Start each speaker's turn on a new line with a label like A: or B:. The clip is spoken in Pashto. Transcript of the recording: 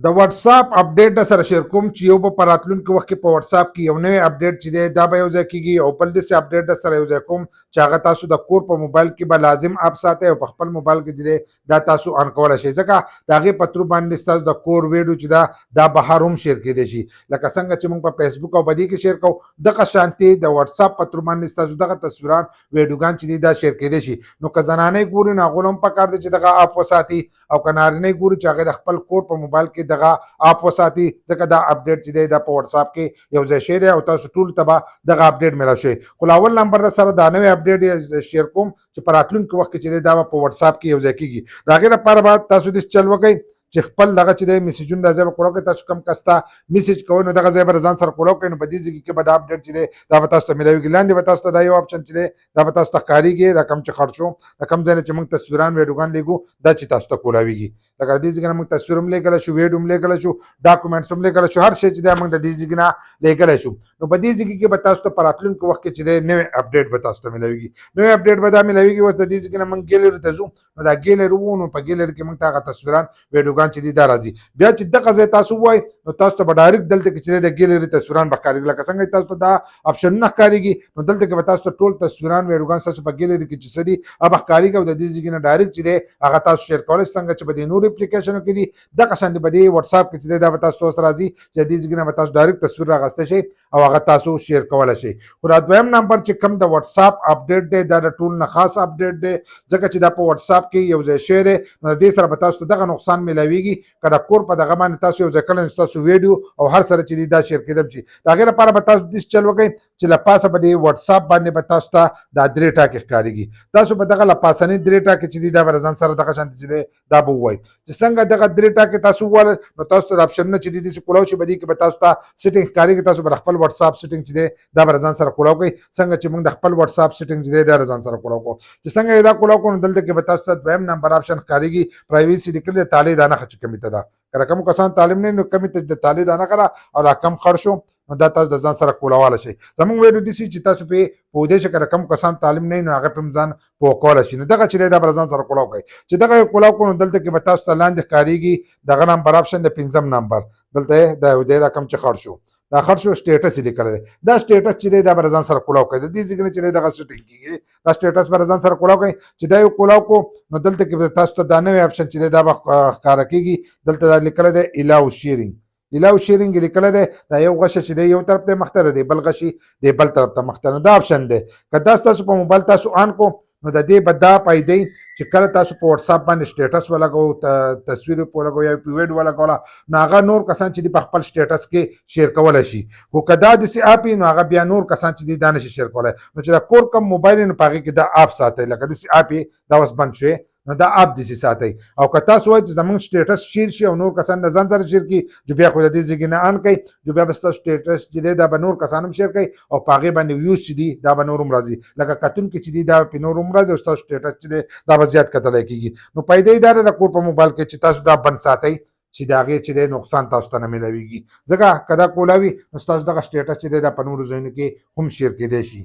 A: د واتس اپ اپډیټ د سره شیر کوم چې یو په راتلونکي وخت کې په واتس اپ کې یو نوی اپډیټ چې دی دا به یو ځای کېږي او بل داسې اپډیټ د سره یو ځای کوم چې هغه تاسو د کور په موبایل کې به لازم اپ ساتئ او په خپل موبایل کې چې دی دا تاسو آن کولی شئ ځکه د هغې په ترو باندې ستاسو د کور ویډیو چې دا بهر هم شیر کېدی شي لکه څنګه چې موږ په فیسبوک او بدې کې شیر کوو دغه شانتې د واتس اپ په ترو باندې ستاسو دغه تصویران ویډیوګان چې دي دا شیر کېدی شي نو که زنانۍ ګوري نو هغوی هم پکار دی چې دغه اپ وساتي او که نارینۍ ګوري چې هغې د خپل کور په موبایل کې دغه اپ وساتي ځکه دا اپډیټ چې دی دا په واتس اپ کې یو ځای شی دی او تاسو ټولو ته به دغه اپډیټ میلاو شي خو اول نمبر سره دا نوی اپډیټ شیر کوم چې په راتلونکي وخت کې چې دی دا به په واتس اپ کې یو ځای کېږي د هغې لپاره به تاسو داسې چل وکئ چې خپل دغه چې دی میسیجونه دا ځای به کولاو کوئ تاسو کم کس ته میسیج کوئ نو دغه ځای به ځان سره کولاو کوئ نو په دې ځای کې به دا اپډیټ چې دی دا به تاسو ته میلاویږي لاندې به تاسو ته دا یو اپشن چې دی دا به تاسو ته ښکارېږي دا کم چې خرڅ شو د کوم ځای نه چې موږ تصویران ویډیوګان لیږو دا چې تاسو ته کولاویږي لکه د دې ځای نه موږ تصویر هم لیږلی شو ویډیو هم لیږلی شو ډاکومنټس هم لیږلی شو هر شی چې دی موږ د دې ځای نه لیږلی شو نو په دې ځای کې به تاسو ته په راتلونکي وخت کې چې دی نوی اپډیټ به تاسو ته میلاویږي نوی اپډیټ به دا میلاویږي اوس د دې ځای نه موږ ګیلري ته ځو نو دا ګیلري وو نو په ګیلري کې موږ ته هغه تصویران ویډیوګان چې دي دا راځي بیا چې دغه ځای تاسو ووایئ نو تاسو ته به ډایرکټ دلته کې چې د ګیلري تصویران به ښکارېږي لکه څنګه چې تاسو ته دا اپشنونه ښکارېږي نو دلته کې به تاسو ته ټول تصویران ویډیوګان ستاسو په ګیلري کې چې څه دي هغه ښکارېږي او د دې ځای نه ډایرکټ چې دی هغه تاسو شیر کولی شئ څنګه چې په دې نورو اپلیکیشنو کې دي دغه شانتې په دې واتس اپ کې چې دی دا به تاسو اوس راځي چې د دې ځای نه به تاسو ډایرکټ تصویر راغستی شئ او هغه تاسو شیر کولی شئ خو دا دویم نمبر چې کوم د واتس اپ اپډیټ دی دا د ټول نه خاص اپډیټ دی ځکه چې دا په واتس اپ کې یو ځای شوی دی نو د دې سره به تاسو ته دغه نقصان میلاویږي که د کور په دغه باندې تاسو یو ځای کړی تاسو ویډیو او هر سره چې دی دا شیر کېدم شي د هغې لپاره به تاسو داسې چل وکئ چې له پاسه به د واتس اپ باندې به تاسو ته دا درې ټاکې ښکارېږي تاسو به دغه له پاسنۍ درې ټاکې چې دي دا به ځان سره دغه شانتې چې دی دا به ووایئ چې څنګه دغه درې ټاکې تاسو ووایئ نو تاسو ته د اپشنونه چې دي داسې کولاو شي په دې کې به تاسو ته سټنګ ښکارېږي تاسو به د خپل واتس اپ سټنګ چې دی دا به ځان سره کولاو کوئ څنګه چې موږ د خپل واتس اپ سټنګ چې دی دا ځان سره کولاو کوو چې څنګه یې دا کولاو کوو نو دلته کې به تاسو ته دویم نمبر اپشن ښکارېږي پرایویسي لیکلې د تالې دا نښه چې کمې ته ده که کوم کسان تعلیم نه نو کمې ته د تالې دا نښه ده او را کم خړ شو نو دا تاسو د ځان سره کولاوالی شئ زموږ ویډیو داسې چې تاسو پرې پوهېدی شئ که کوم کسان تعلیم نه وي نو هغه پرې هم ځان پوه کولی شي نو دغه چې دی دا به ځان سره کولاو کوئ چې دغه یې کولاو کړو نو دلته کې به تاسو ته لاندې ښکارېږي دغه نمبر اپشن د پنځم نمبر دلته یې دا یو دی دا کم چې خړ شو دا خړ شو سټیټس یې لیکلی دی دا سټیټس چې دی دا به ځان سره کولاو کوئ د دې ځای نه چې دی دغه سټنګ کېږي دا سټیټس به ځان سره کولاو کوئ چې دا یو کولاو کړو نو دلته کې به تاسو ته دا نوی اپشن چې دی دا به ښکاره کېږي دلته دا لیکلی دی الاو شیرینګ الاو شیرینګ لیکلی دی دا یو غشه چې دی یو طرف ته مخته دی بل غشي دی بل طرف ته مخته نو دا اپشن دی که دا ستاسو په موبایل تاسو آن کو نو د دې به دا فایدې چې کله تاسو په واتس اپ باندې سټیټس ولګوو تصویر په ولګوو یا ویډیو ولګوله نو هغه نور کسان چې دي په خپل سټیټس کې شیر کولی شي خو که دا داسې اپ وي نو هغه بیا نور کسان چې دي دا نشي شیر کولی نو چې د کور کم موبایل نو په هغې کې دا اپ ساتئ لکه داسې اپ یې دا اوس بند شوی نو دا اپ داسې ساتئ او که تاسو وایئ چې زموږ سټیټس شیر شي او نور کسان د ځان سره شیر کړي جو بیا خو د دې ځای نه آن کوئ جو بیا به ستاسو سټیټس چې دی دا به نور کسان هم شیر کوي او په هغې باندې ویوز چې دي دا به نور هم راځي لکه کتونکي چې دي دا پې نور هم راځي او ستاسو سټیټس چې دی دا به زیات کتلی کېږي نو فایده یې دا ده د کور په موبایل کې چې تاسو دا بند ساتئ چې د هغې چې دی نقصان تاسو ته نه میلاویږي ځکه که دا کولاوي نو ستاسو دغه سټیټس چې دی دا په نورو ځایونو کې هم شیر کېدی شي